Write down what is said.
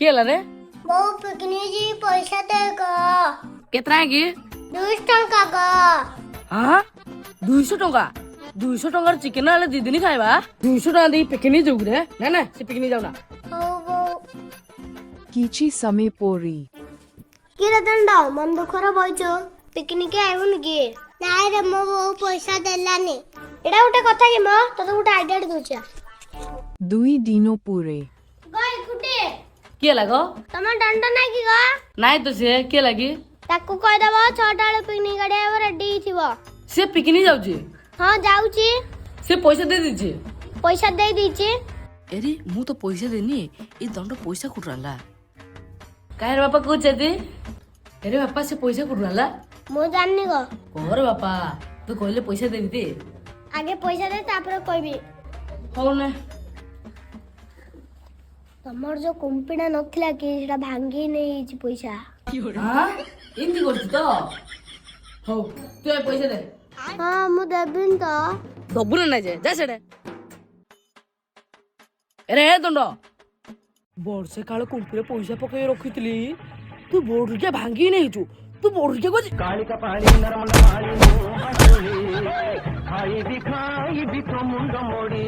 किए ला रे बो पिकनिक जी पैसा देगा केतना है की 200 टंका का हां 200 टंका 200 टंकार चिकेन आले दी दिन खाइबा 200 टंका दे पिकनिक जाऊ रे ना ना से पिकनिक जाऊ ना हो वो किची समय पोरी कि रे दंडा मन दुखरा बइचो पिकनिक आइबुन की नाइ रे मो बो पैसा देलानी एडा उठे कथा कि मो तो उठे आइडिया दोचा 2 दिनो पूरे गई कुटे किए लागो तमा दंडा नाइ कि गा नाइ तो से किए लागी ताकू कह देबो 6टा बेले पिकनिक गाड़ी रेडी थिबो से पिकनिक जाऊ छी हां जाउची से पैसा दे दीची पैसा दे दीची एरी मु तो पैसा देनी ए दंड पैसा कुटराला काहे रे बापा कहू छेदी अरे बापा से पैसा कुटराला मो जाननी गो कोर बापा तू कहले पैसा दे दी आगे पैसा दे तापर कहबी हो ने तमर जो कुंपिडा नथिला कि सेटा भांगी नै छि पैसा हां इनती करछ तो हो तू ए पैसा दे हां मु देबिन तो दबुन ना जा सेडे अरे दंड वर्षे काल कुंपिरे पैसा पकई रखितली तू बोर्ड के भांगी नै छु तू बोर्ड के कोच काली का पानी नरम नमाली मुंह हसुली खाई दिखाई भी तो मुंड मोड़ी